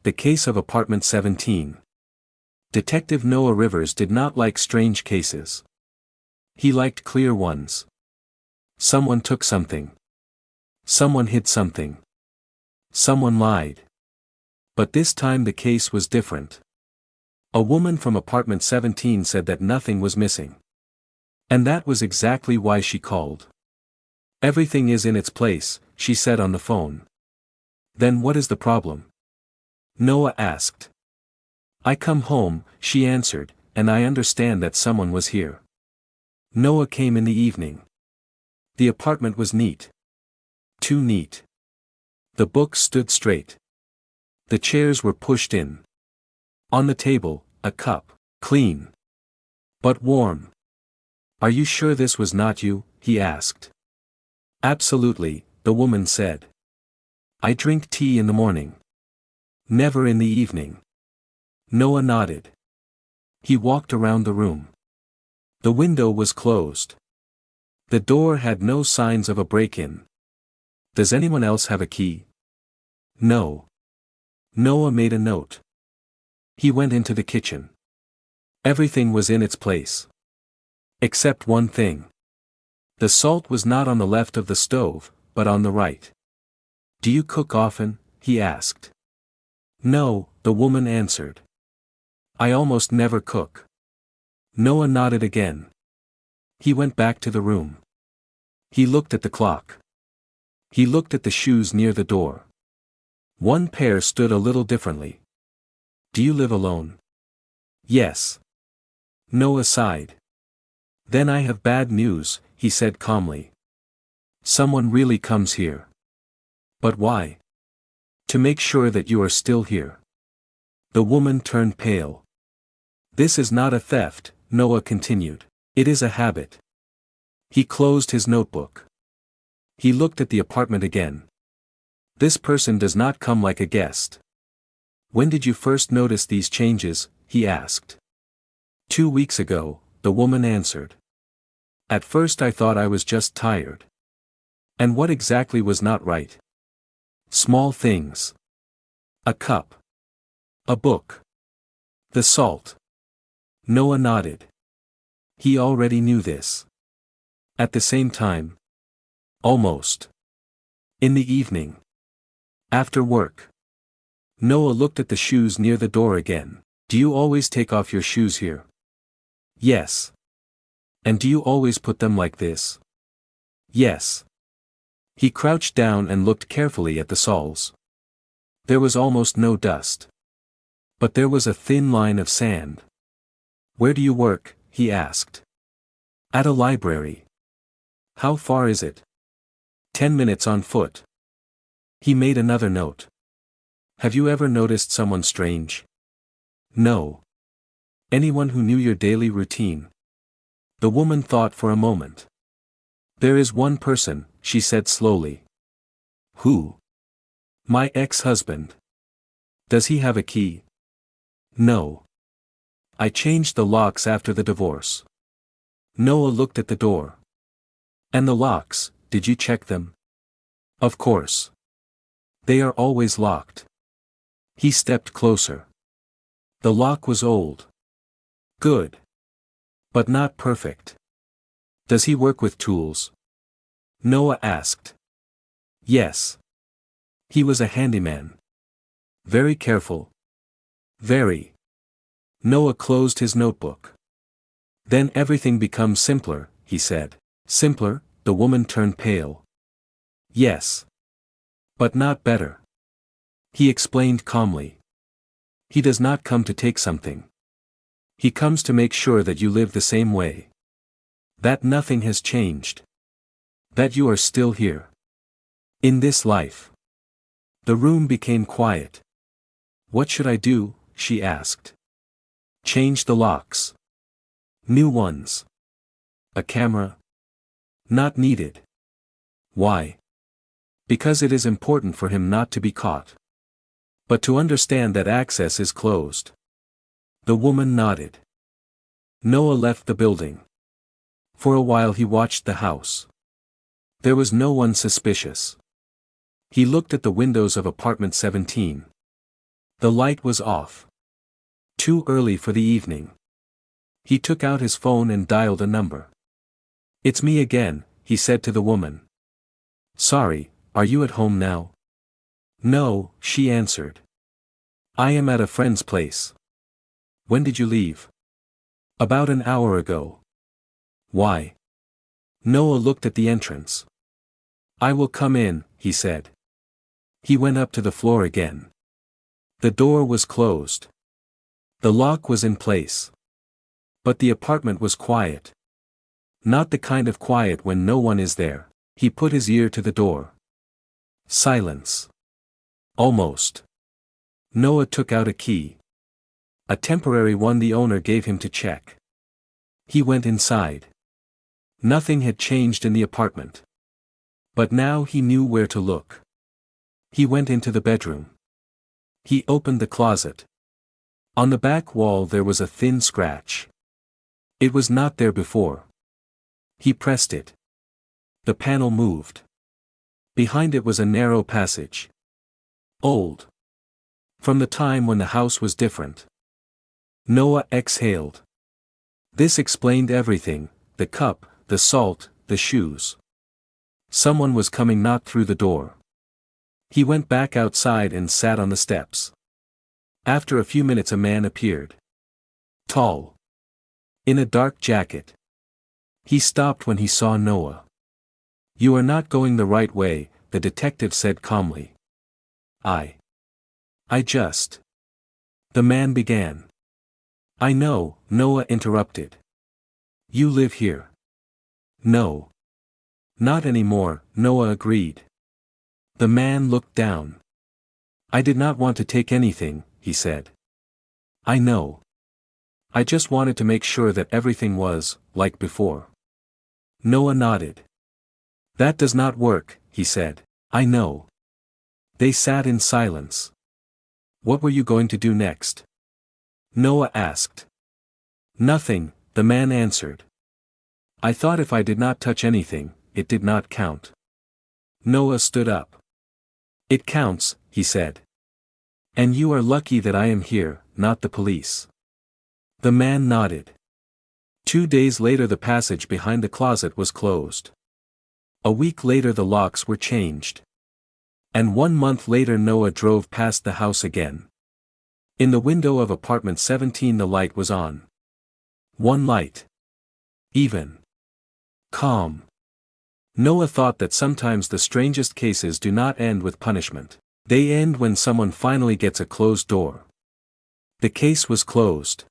The Case of Apartment 17. Detective Noah Rivers did not like strange cases. He liked clear ones. Someone took something. Someone hid something. Someone lied. But this time the case was different. A woman from Apartment 17 said that nothing was missing. And that was exactly why she called. "Everything is in its place," she said on the phone. "Then what is the problem?" Noah asked. "I come home," she answered, "and I understand that someone was here." Noah came in the evening. The apartment was neat. Too neat. The books stood straight. The chairs were pushed in. On the table, a cup. Clean. But warm. "Are you sure this was not you?" he asked. "Absolutely," the woman said. "I drink tea in the morning. Never in the evening." Noah nodded. He walked around the room. The window was closed. The door had no signs of a break-in. "Does anyone else have a key?" "No." Noah made a note. He went into the kitchen. Everything was in its place. Except one thing. The salt was not on the left of the stove, but on the right. "Do you cook often?" he asked. "No," the woman answered. "I almost never cook." Noah nodded again. He went back to the room. He looked at the clock. He looked at the shoes near the door. One pair stood a little differently. "Do you live alone?" "Yes." Noah sighed. "Then I have bad news," he said calmly. "Someone really comes here." "But why?" "To make sure that you are still here." The woman turned pale. "This is not a theft," Noah continued. "It is a habit." He closed his notebook. He looked at the apartment again. "This person does not come like a guest." "When did you first notice these changes?" he asked. 2 weeks ago, the woman answered. "At first I thought I was just tired." "And what exactly was not right?" "Small things. A cup. A book. The salt." Noah nodded. He already knew this. "At the same time?" "Almost. In the evening. After work." Noah looked at the shoes near the door again. "Do you always take off your shoes here?" "Yes." "And do you always put them like this?" "Yes." He crouched down and looked carefully at the soles. There was almost no dust. But there was a thin line of sand. "Where do you work?" he asked. "At a library." "How far is it?" 10 minutes on foot." He made another note. "Have you ever noticed someone strange?" "No." "Anyone who knew your daily routine?" The woman thought for a moment. "There is one person," she said slowly. "Who?" "My ex-husband." "Does he have a key?" "No. I changed the locks after the divorce." Noah looked at the door. "And the locks, did you check them?" "Of course. They are always locked." He stepped closer. The lock was old. Good. But not perfect. "Does he work with tools?" Noah asked. "Yes. He was a handyman." "Very careful?" "Very." Noah closed his notebook. "Then everything becomes simpler," he said. "Simpler?" The woman turned pale. "Yes. But not better." He explained calmly. "He does not come to take something. He comes to make sure that you live the same way. That nothing has changed. That you are still here. In this life." The room became quiet. "What should I do?" she asked. "Change the locks. New ones. A camera?" "Not needed." "Why?" "Because it is important for him not to be caught. But to understand that access is closed." The woman nodded. Noah left the building. For a while he watched the house. There was no one suspicious. He looked at the windows of apartment 17. The light was off. Too early for the evening. He took out his phone and dialed a number. "It's me again," he said to the woman. "Sorry, are you at home now?" "No," she answered. "I am at a friend's place." "When did you leave?" "About an hour ago." "Why?" Noah looked at the entrance. "I will come in," he said. He went up to the floor again. The door was closed. The lock was in place. But the apartment was quiet. Not the kind of quiet when no one is there. He put his ear to the door. Silence. Almost. Noah took out a key. A temporary one the owner gave him to check. He went inside. Nothing had changed in the apartment. But now he knew where to look. He went into the bedroom. He opened the closet. On the back wall there was a thin scratch. It was not there before. He pressed it. The panel moved. Behind it was a narrow passage. Old. From the time when the house was different. Noah exhaled. This explained everything: the cup, the salt, the shoes. Someone was coming not through the door. He went back outside and sat on the steps. After a few minutes a man appeared. Tall. In a dark jacket. He stopped when he saw Noah. "You are not going the right way," the detective said calmly. I just. The man began. "I know," Noah interrupted. "You live here." "No. Not anymore," Noah agreed. The man looked down. "I did not want to take anything," he said. "I know. I just wanted to make sure that everything was, like before." Noah nodded. "That does not work," he said. "I know." They sat in silence. "What were you going to do next?" Noah asked. "Nothing," the man answered. "I thought if I did not touch anything, it did not count." Noah stood up. "It counts," he said. "And you are lucky that I am here, not the police." The man nodded. 2 days later the passage behind the closet was closed. A week later the locks were changed. And 1 month later Noah drove past the house again. In the window of apartment 17 the light was on. One light. Even. Calm. Noah thought that sometimes the strangest cases do not end with punishment. They end when someone finally gets a closed door. The case was closed.